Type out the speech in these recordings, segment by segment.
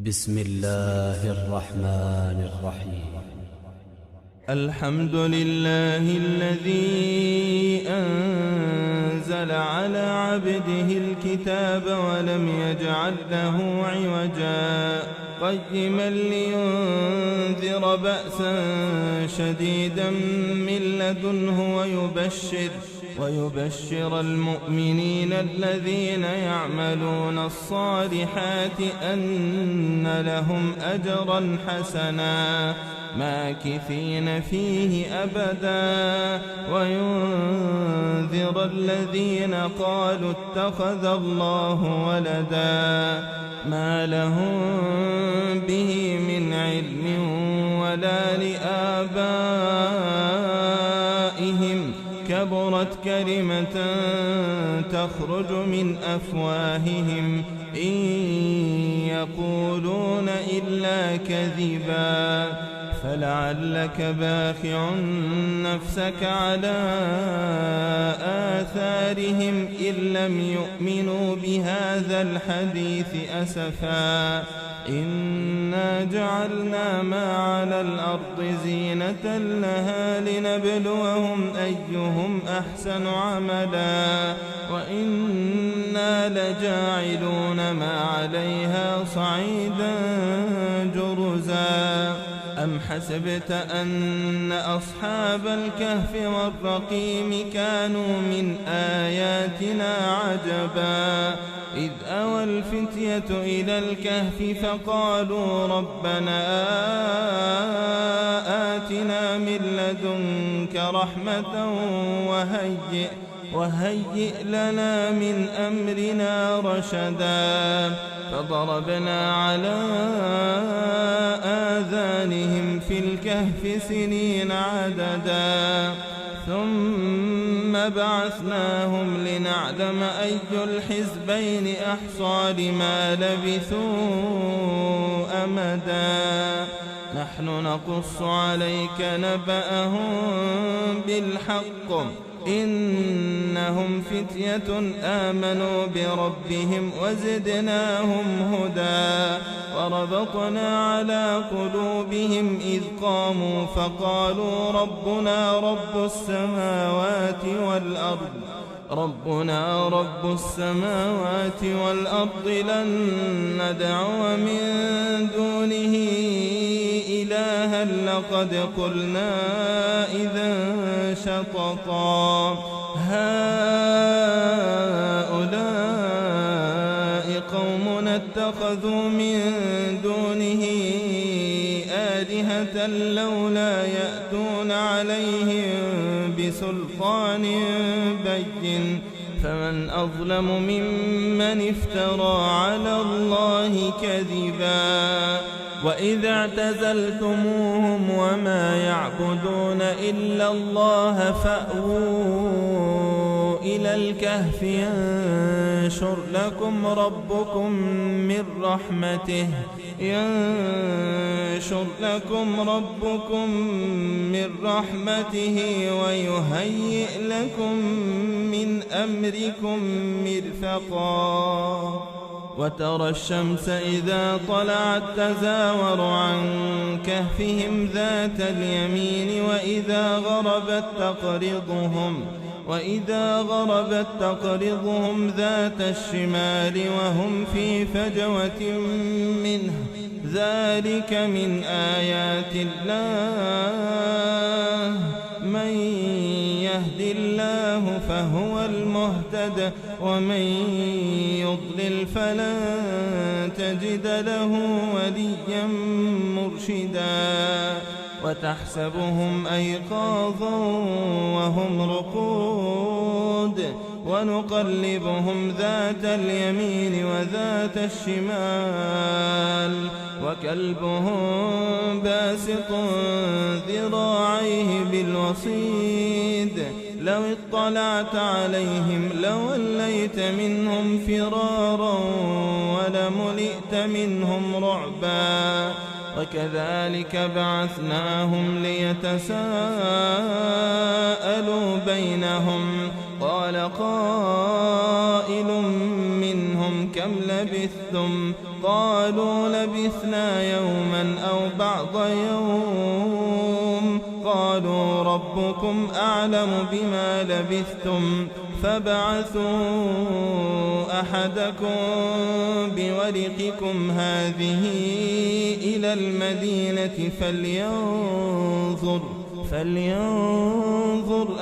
بسم الله الرحمن الرحيم. الحمد لله الذي أنزل على عبده الكتاب ولم يجعل له عوجا قيما لينذر بأسا شديدا من لدنه ويبشر المؤمنين الذين يعملون الصالحات أن لهم أجرا حسنا ماكثين فيه أبدا وينذر الذين قالوا اتخذ الله ولدا ما لهم به من علم ولا لآبائهم كبرت كلمة تخرج من أفواههم إن يقولون إلا كذبا فلعلك باخع نفسك على آثارهم إن لم يؤمنوا بهذا الحديث أسفا إنا جعلنا ما على الأرض زينة لها لنبلوهم أيهم أحسن عملا وإنا لجاعلون ما عليها صعيدا جرزا أم حسبت أن أصحاب الكهف والرقيم كانوا من آياتنا عجبا إذ أوى الفتية إلى الكهف فقالوا ربنا آتنا من لدنك رحمة وهيئ لنا من أمرنا رشدا فضربنا على آذانهم في الكهف سنين عددا ثم بعثناهم لنعلم أي الحزبين أحصى لما لبثوا أمدا نحن نقص عليك نبأهم بالحق إنهم فتية آمنوا بربهم وزدناهم هدى وربطنا على قلوبهم إذ قاموا فقالوا ربنا رب السماوات والأرض لن ندعو من دونه إلها لقد قلنا إذا شططا هؤلاء قومنا اتخذوا من دونه آلهة لولا يأتون عليهم بسلطان بين فمن أظلم ممن افترى على الله كذبا وإذا اعتزلتموهم وما يعبدون إلا الله فأووا إلى الكهف ينشر لكم ربكم من رحمته ويهيئ لكم من أمركم مرفقا وترى الشمس إذا طلعت تزاور عن كهفهم ذات اليمين وإذا غربت تقرضهم ذات الشمال وهم في فجوة منه ذلك من آيات الله من يهد الله فهو المهتد ومن يضلل فلن تجد له وليا مرشدا وتحسبهم أيقاظا وهم رقود ونقلبهم ذات اليمين وذات الشمال وكلبهم باسط ذراعيه بالوصيد لو اطلعت عليهم لوليت منهم فرارا ولملئت منهم رعبا وكذلك بعثناهم ليتساءلوا بينهم قال قائل منهم كم لبثتم قالوا لبثنا يوما أو بعض يوم قالوا ربكم أعلم بما لبثتم فابعثوا أحدكم بورقكم هذه إلى المدينة فلينظر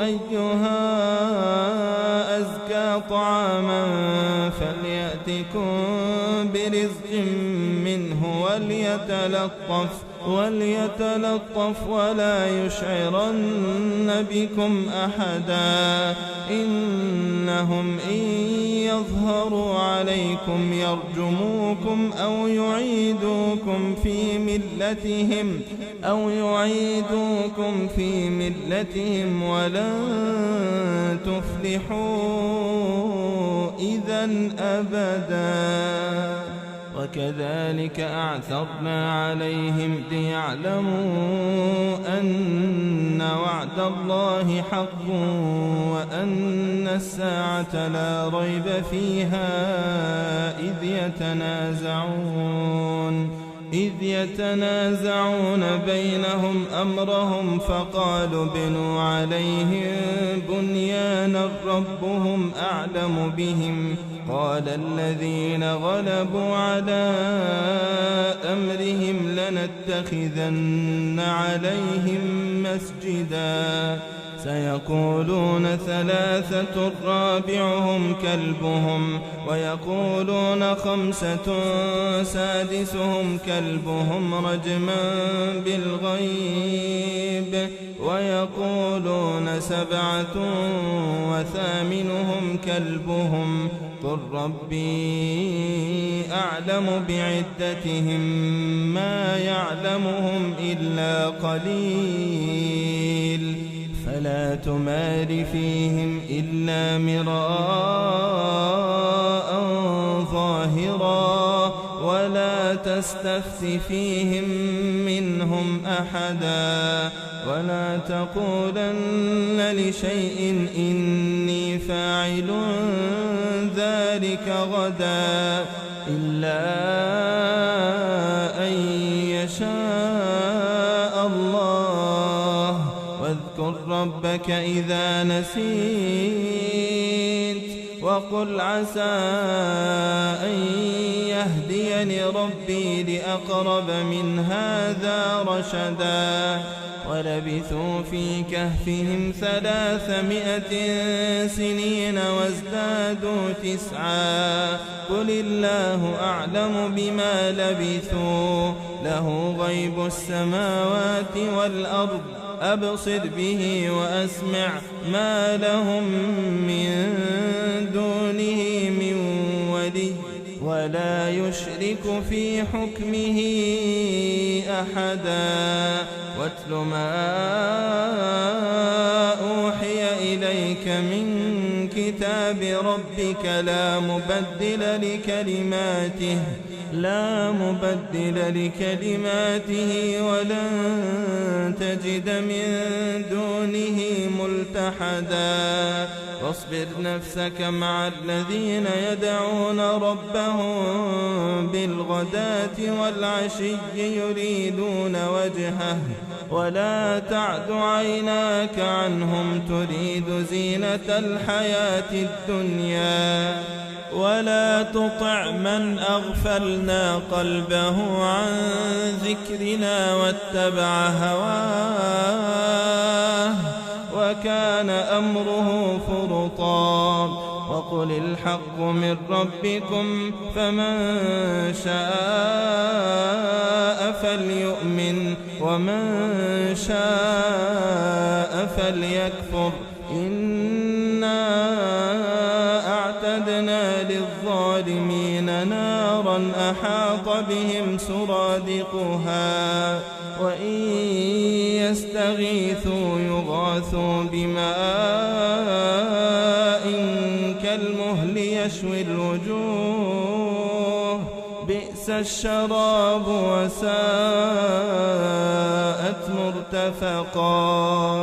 أيها أزكى طعاما فليأتكم برزق منه وليتلطف ولا يشعرن بكم أحدا إنهم إن يظهروا عليكم يرجموكم أو يعيدوكم في ملتهم ولن تفلحوا إذن أبدا وكذلك أعثرنا عليهم ليعلموا أن وعد الله حق وأن الساعة لا ريب فيها إذ يتنازعون بينهم أمرهم فقالوا بنوا عليهم بنيانا ربهم أعلم بهم قال الذين غلبوا على أمرهم لنتخذن عليهم مسجدا سيقولون ثلاثة رابعهم كلبهم ويقولون خمسة سادسهم كلبهم رجما بالغيب ويقولون سبعة وثامنهم كلبهم قل ربي أعلم بعدتهم ما يعلمهم إلا قليل فلا تمار فيهم إلا مراء ظاهرا ولا تستفت فيهم منهم أحدا ولا تقولن لشيء إني فاعل ذلك غدا إلا أن يشاء الله واذكر ربك إذا نسيت وقل عسى أن يهديني ربي لأقرب من هذا رشدا ولبثوا في كهفهم 300 سنين وازدادوا 9 قل الله أعلم بما لبثوا له غيب السماوات والأرض أبصر به وأسمع ما لهم من دونه من ولي ولا يشرك في حكمه أحدا واتل ما أوحي إليك من كتاب ربك لا مبدل لكلماته ولن تجد من دونه ملتحدا واصبر نفسك مع الذين يدعون ربهم بالغداة والعشي يريدون وجهه ولا تعد عيناك عنهم تريد زينة الحياة الدنيا ولا تطع من أغفلنا قلبه عن ذكرنا واتبع هواه وكان أمره فرطا وقل الحق من ربكم فمن شاء فليؤمن ومن شاء فليكفر إنا أعتدنا للظالمين نارا أحاط بهم سرادقها وإن يستغيثوا يغاثوا بماء كالمهل يشوي الوجوه بئس الشراب وساءت مرتفقا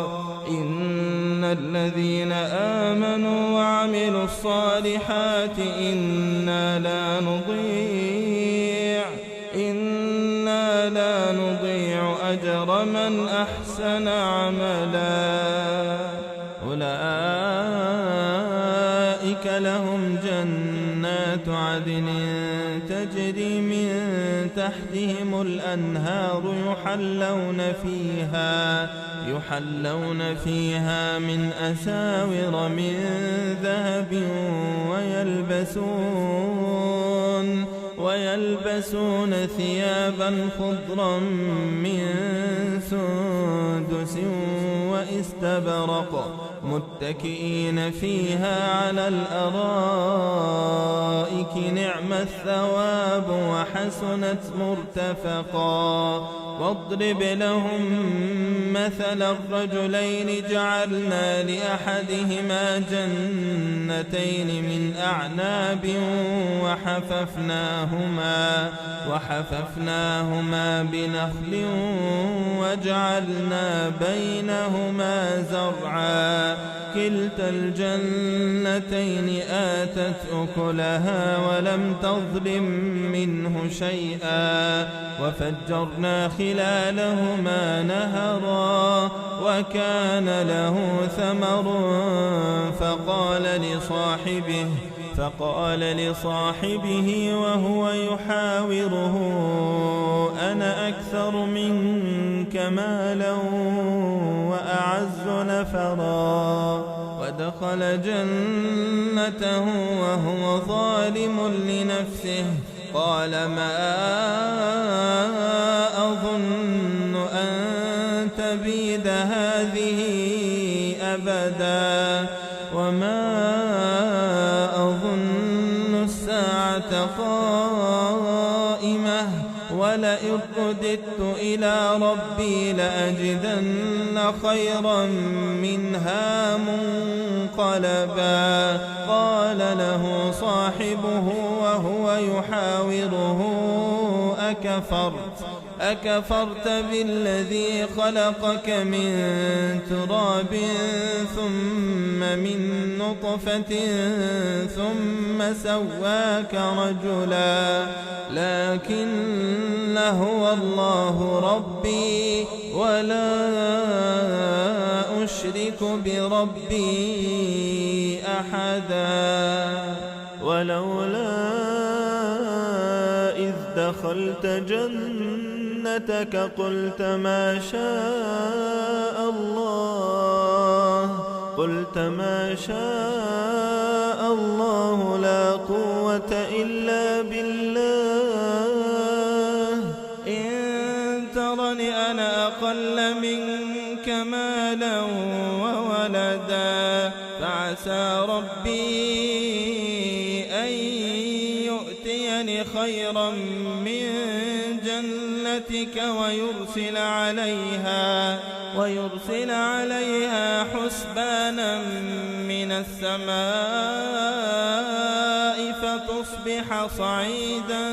إن الذين آمنوا وعملوا الصالحات إنا لا نضيع أجر من أحسن عملا. أولئك لهم جنات عدن تجري من تحتهم الأنهار يحلون فيها من أساور من ذهب ويلبسون ثيابا خضرا من سندس واستبرق متكئين فيها على الأرائك نعم الثواب وحسنت مرتفقا. واضرب لهم مثل الرجلين جعلنا لأحدهما جنتين من أعناب وحففناهما بنخل وجعلنا بينهما زرعا. كلتا الجنتين آتت أكلها ولم تظلم منه شيئا وفجرنا خلالهما نهرا. وكان له ثمر فقال لصاحبه وهو يحاوره أنا أكثر منك مالا وأعز نفرا. ودخل جنته وهو ظالم لنفسه قال ما أظن أن تبيد هذه أبدا وما أظن الساعة قائمة ولئن رددت إلى ربي لأجدن خيرا منها منقلبا. قال له صاحبه وهو يحاوره أكفرت بالذي خلقك من تراب ثم من نطفة ثم سواك رجلا لكن هو الله ربي ولا أشرك بربي أحدا. ولولا إذ دخلت جنتك قلت ما شاء الله لا قوة إلا بالله. إن ترني أنا أقل منك مالا وولدا فعسى ربي أن يؤتيني خيرا من جنتك ويرسل عليها حسبانا من السماء فتصبح صعيدا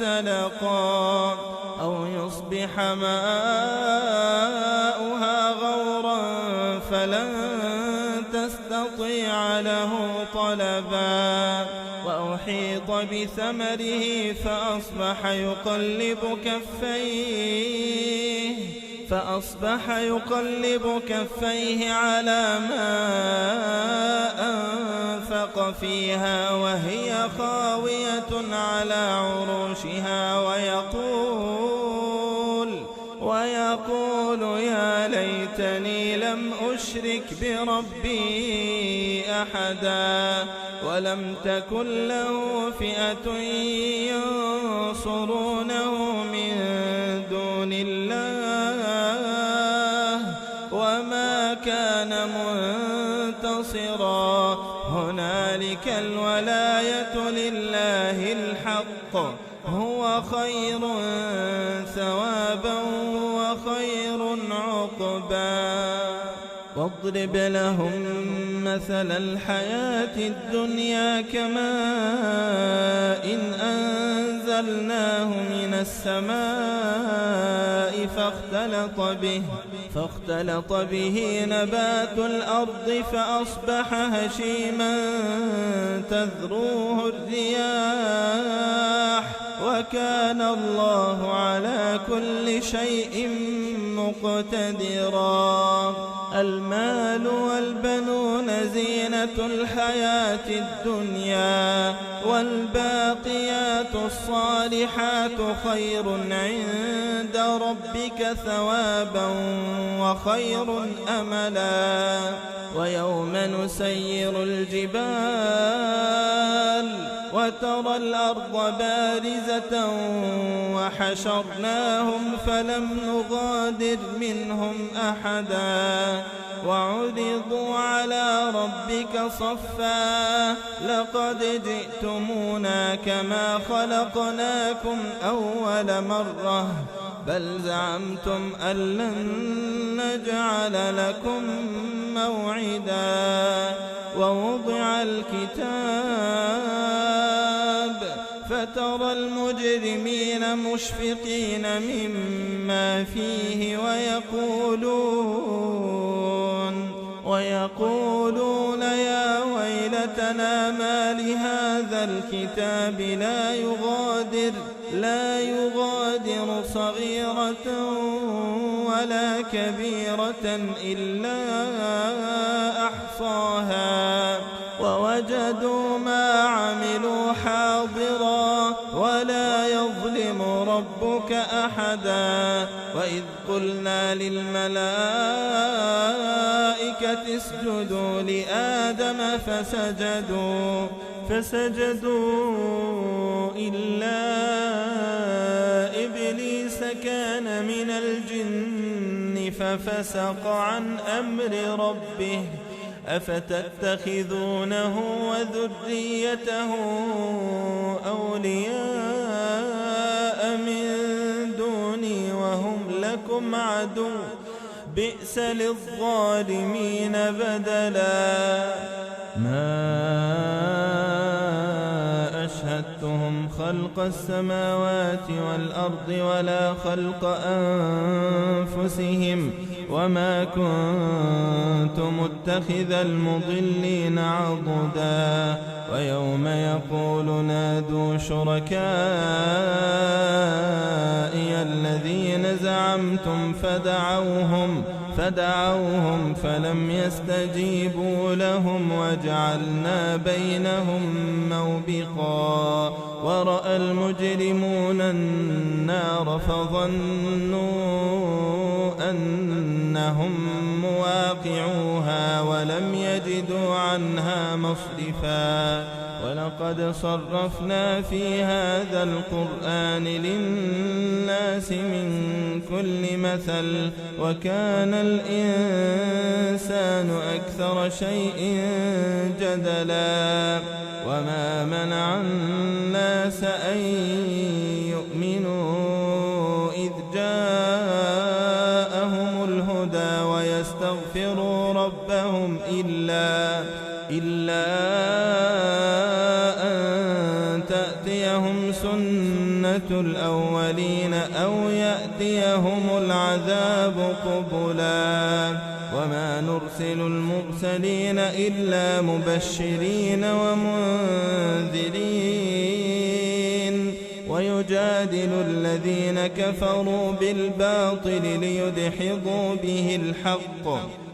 زلقا أو يصبح ماؤها غورا فلن تستطيع له طلبا. وأحيط بثمره فأصبح يقلب كفيه على ما أنفق فيها وهي خاوية على عروشها ويقول يا ليتني لم أشرك بربي أحدا ولم تكن له فئة ينصرونه من دون الله وما كان منتصرا. هنالك الولاية لله الحق هو خير ثوابا وخير عقبا. واضرب لهم مثل الحياة الدنيا كماء إن أنزلناه من السماء فاختلط به نبات الأرض فأصبح هشيما تذروه الرياح وكان الله على كل شيء مقتدرا. المال والبنون زينة الحياة الدنيا والباقيات الصالحات خير عند ربك ثوابا وخير أملا. ويوم نسير الجبال وترى الأرض بارزة وحشرناهم فلم نغادر منهم أحدا وعرضوا على ربك صفا لقد جئتمونا كما خلقناكم أول مرة بل زعمتم أن لن نجعل لكم موعدا. ووضع الكتاب فترى المجرمين مشفقين مما فيه ويقولون يا ويلتنا ما لهذا الكتاب لا يغادر صغيرة ولا كبيرة إلا أحصاها ووجدوا ما عملوا حاضرا ولا يظلم ربك أحدا. وإذ قلنا للملائكة اسجدوا لآدم فسجدوا إلا إبليس كان من الجن ففسق عن أمر ربه أفتتخذونه وذريته أولياء من دوني وهم لكم عدو بئس للظالمين بدلا. ما أشهدتهم خلق السماوات والأرض ولا خلق أنفسهم وما كنت متخذ المضلين عضدا. ويوم يقول نادوا شركائي الذين زعمتم فدعوهم فلم يستجيبوا لهم وجعلنا بينهم موبقا. ورأى المجرمون النار فظنوا أنهم مواقعوها ولم يجدوا عنها مصرفا. ولقد صرفنا في هذا القرآن للناس من كل مثل وكان الإنسان أكثر شيء جدلا. وما منع الناس أن يؤمنوا إذ جاءهم الهدى ويستغفروا ربهم إلا أن تأتيهم سنة الأولين أو يأتيهم العذاب قبلا. وما نرسل المرسلين إلا مبشرين ومنذرين ويجادل الذين كفروا بالباطل ليدحضوا به الحق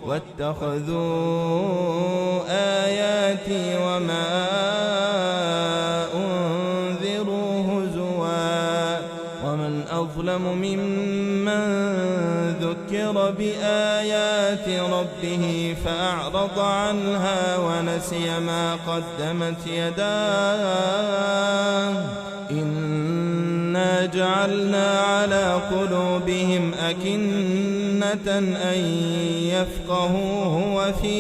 واتخذوا آياتي وما أنذروا هزوا. ومن أظلم ممن ذكر بآيات ربه فأعرض عنها ونسي ما قدمت يداه إنا جعلنا على قلوبهم أكنة أن يفقهوه وفي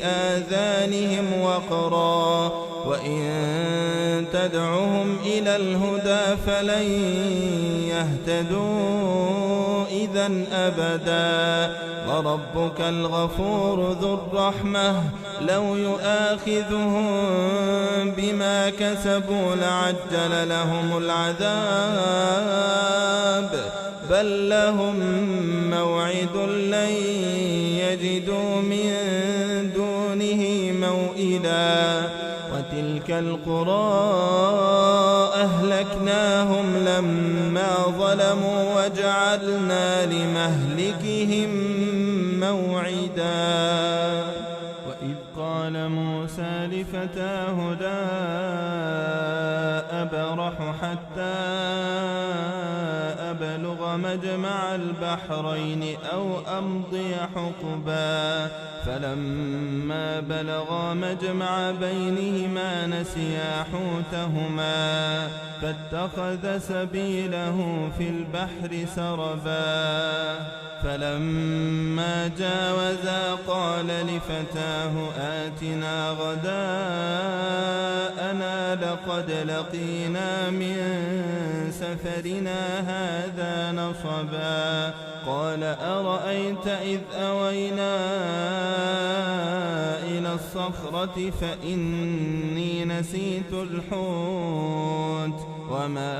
آذانهم وقرا وإن تدعهم إلى الهدى فلن يهتدوا إذا أبدا. وربك الغفور ذو الرحمة لو يؤاخذهم بما كسبوا لعجل لهم العذاب بل لهم موعد لن يجدوا من دونه موئلا. وتلك القرى أهلكناهم لما ظلموا وجعلنا لمهلكهم موعدا. وإذ قال موسى لفتاه لا أبرح حتى أبلغ مجمع البحرين أو أمضي حقبا فلما بلغا مجمع بينهما نسيا حوتهما فاتخذ سبيله في البحر سربا. فلما جاوزا قال لفتاه آتنا غداءنا لقد لقينا من سفرنا هذا نصبا. قال أرأيت إذ أوينا إلى الصخرة فإني نسيت الحوت وما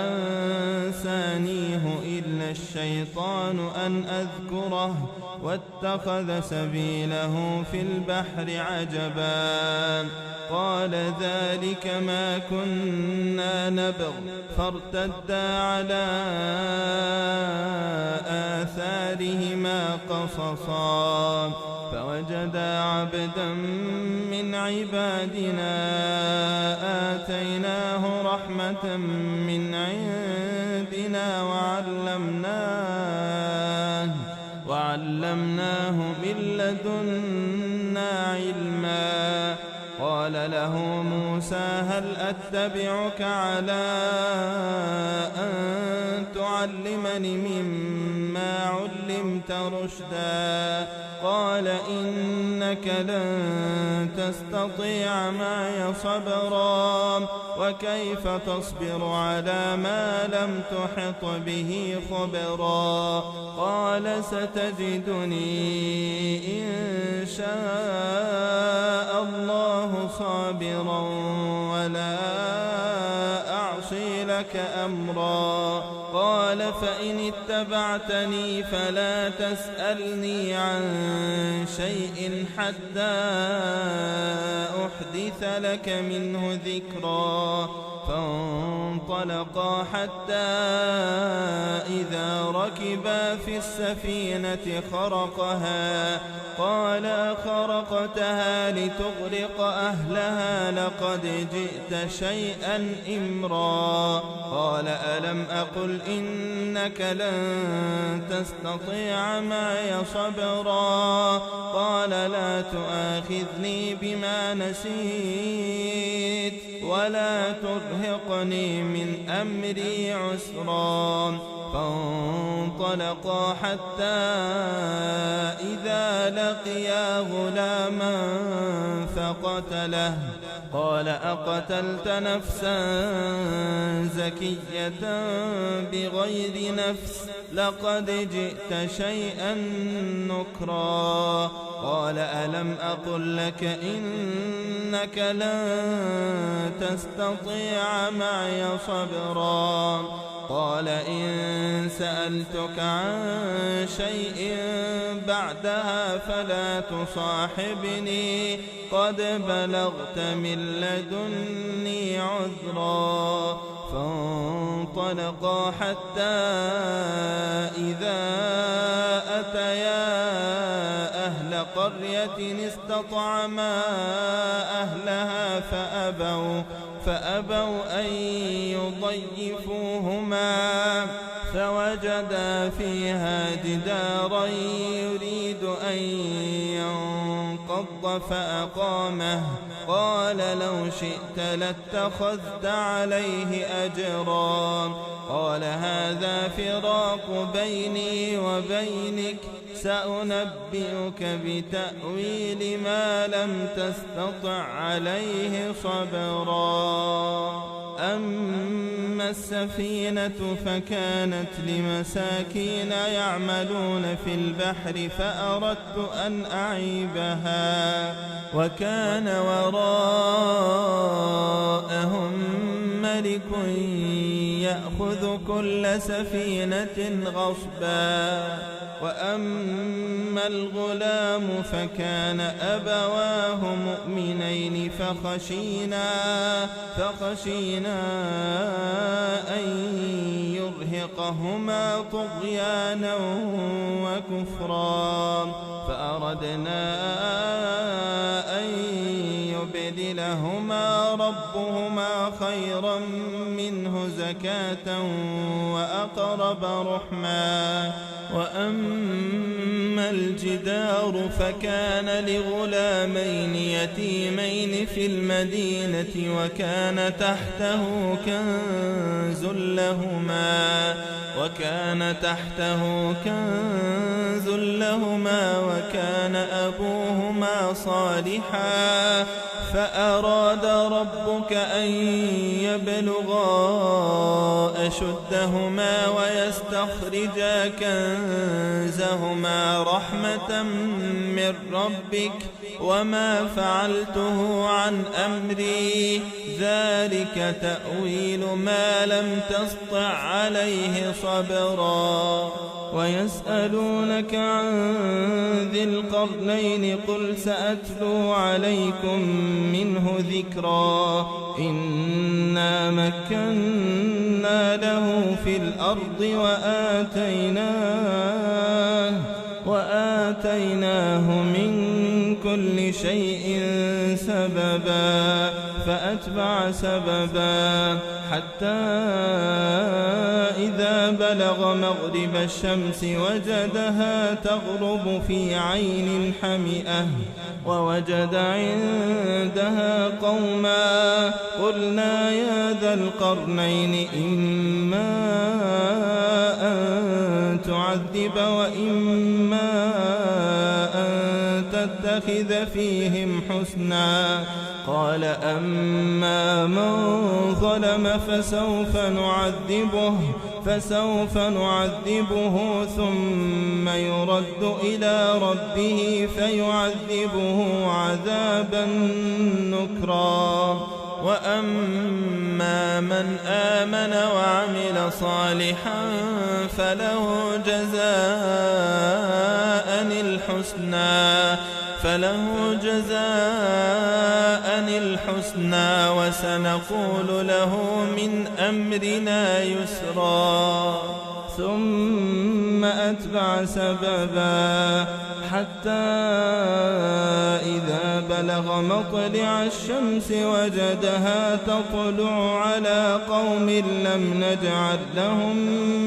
أنسانيه إلا الشيطان أن أذكره واتخذ سبيله في البحر عجبا. قال ذلك ما كنا نبغ فارتدا على آثارهما قصصا فوجدا عبدا من عبادنا آتيناه رحمة من عندنا وعلمناه من لدنا علما. قال له موسى هل أتبعك على أن تعلمني مما علمت رشدا. قال إنك لن تستطيع معي صبرا وكيف تصبر على ما لم تحط به خبرا. قال ستجدني إن شاء الله صابرا ولا أعصي لك أمرا. قال فإن اتبعتني فلا تسألني عن شيء حتى أحدث لك منه ذكرا. فانطلقا حتى إذا ركبا في السفينة خرقها قال خرقتها لتغرق أهلها لقد جئت شيئا إمرا. قال ألم أقل إنك لن تستطيع معي صبرا. قال لا تؤاخذني بما نسيت ولا ترهقني من أمري عسرا. فانطلقا حتى إذا لقيا غلاما فقتله. قال أقتلت نفسا زكية بغير نفس لقد جئت شيئا نكرا. قال ألم أقل لك إنك لن تستطيع معي صبرا. قال إن سألتك عن شيء بعدها فلا تصاحبني قد بلغت من لدني عذرا. فانطلقا حتى إذا أتيا أهل قرية استطعما أهلها فأبوا أن يضيفوهما فوجدا فيها جدارا يريد أن ينقض فأقامه قال لو شئت لاتخذت عليه أجرا قال هذا فراق بيني وبينك سأنبئك بتأويل ما لم تستطع عليه صبرا أما السفينة فكانت لمساكين يعملون في البحر فأردت أن أعيبها وكان وراءهم ملك يأخذ كل سفينة غصبا وأما الغلام فكان أبواه مؤمنين فخشينا أن يرهقهما طغيانا وكفرا فأردنا أن يبدلهما ربهما خيرا منه زكاة وأقرب رحما وأما الجدار فكان لغلامين يتيمين في المدينة وكان تحته كنز لهما وكان أبوهما صالحا فأراد ربك أن يبلغا أشدهما ويستخرجا كنزهما رحمة من ربك وما فعلته عن أمري ذلك تأويل ما لم تسطع عليه صبرا ويسألونك عن ذي القرنين قل سأتلو عليكم منه ذكرا إنا مكنا له في الأرض وآتيناه من كل شيء سببا فأتبع سببا حتى إذا بلغ مغرب الشمس وجدها تغرب في عين حمئة ووجد عندها قوما قلنا يا ذا القرنين إما أن تعذب وإما أن تتخذ فيهم حسنا قال أما من ظلم فسوف نعذبه ثم يرد إلى ربه فيعذبه عذابا نكرا وأما من آمن وعمل صالحا فله جزاء الحسنى وسنقول له من أمرنا يسرا ثم أتبع سببا حتى إذا بلغ مطلع الشمس وجدها تطلع على قوم لم نجعل لهم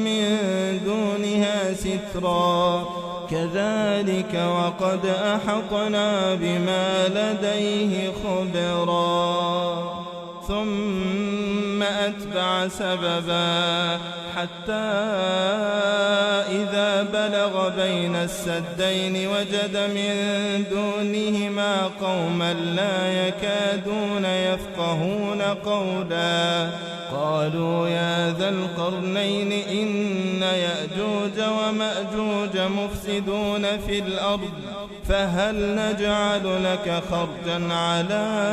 من دونها سترا كذلك وقد أحطنا بما لديه خبرا ثم أتبع سببا حتى إذا بلغ بين السدين وجد من دونهما قوما لا يكادون يفقهون قولا قالوا يا ذا القرنين إن يأجوج ومأجوج مفسدون في الأرض فهل نجعل لك خرجا على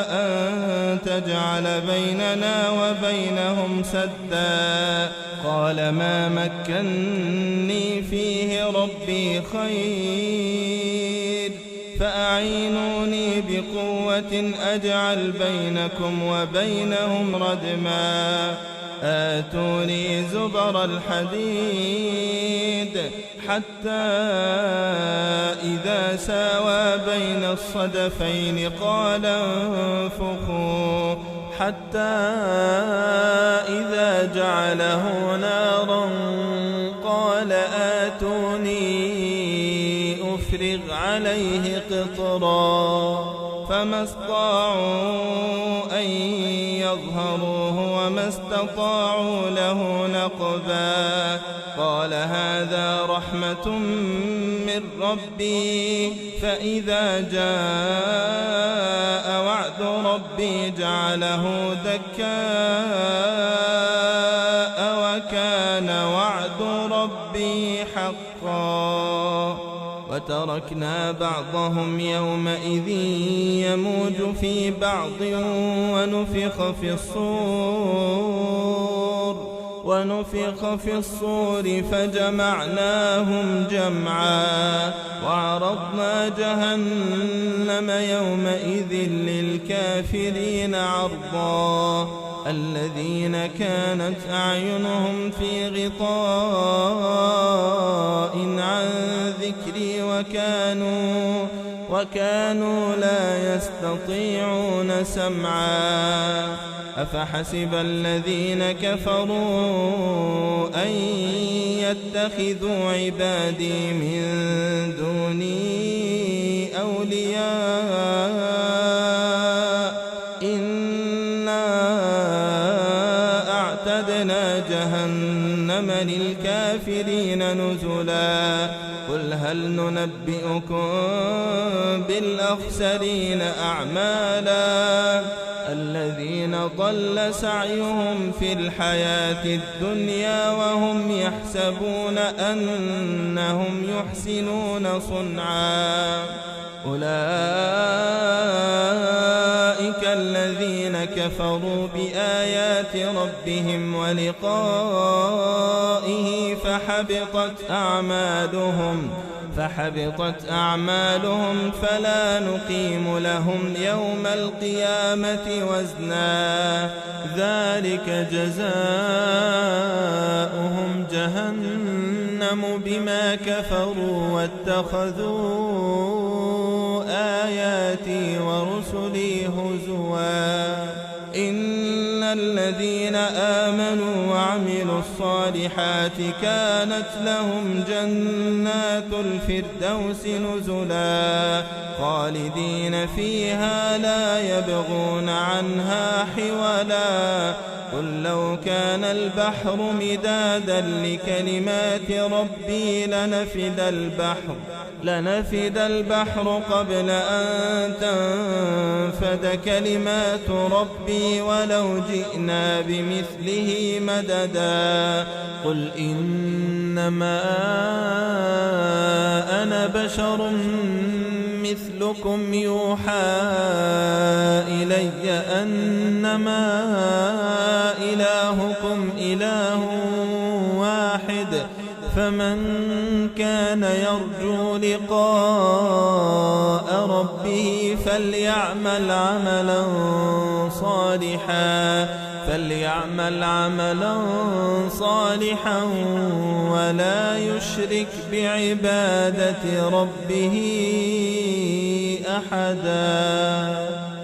أن تجعل بيننا وبينهم سدا قال ما مكني فيه ربي خير فأعينوني بقوة أجعل بينكم وبينهم ردما آتوني زبر الحديد حتى إذا ساوى بين الصدفين قال انفخوا حتى إذا جعله نارا قال آتوني أفرغ عليه قطرا فما استطاعوا أن يظهروه وما استطاعوا له نقبا قال هذا رحمة من ربي فإذا جاء وعد ربي جعله دكاء وكان وعد ربي حقا وتركنا بعضهم يومئذ يموج في بعض ونفخ في الصور فجمعناهم جمعا وعرضنا جهنم يومئذ للكافرين عرضا الذين كانت أعينهم في غطاء عن ذكري وكانوا لا يستطيعون سمعا أفحسب الذين كفروا أن يتخذوا عبادي من دوني أولياء إنا أعتدنا جهنم للكافرين نزلا قل هل ننبئكم بالأخسرين أعمالا الذين ضل سعيهم في الحياة الدنيا وهم يحسبون أنهم يحسنون صنعا أولئك الذين كفروا بآيات ربهم ولقائه فحبطت أعمالهم فلا نقيم لهم يوم القيامة وزنا ذلك جزاؤهم جهنم بما كفروا واتخذوا آياتي ورسلي هزوا إن الذين آمنوا وعملوا الصالحات كانت لهم جنات الفردوس نزلا خالدين فيها لا يبغون عنها حولا قل لو كان البحر مدادا لكلمات ربي لنفد البحر قبل أن تنفد كلمات ربي ولو جئنا بمثله مددا قل إنما أنا بشر مثلكم يوحى إلي أنما إلهكم إله واحد فمن كان يرجو لقاء ربه فليعمل عملا صالحا ولا يشرك بعبادة ربه أحدا.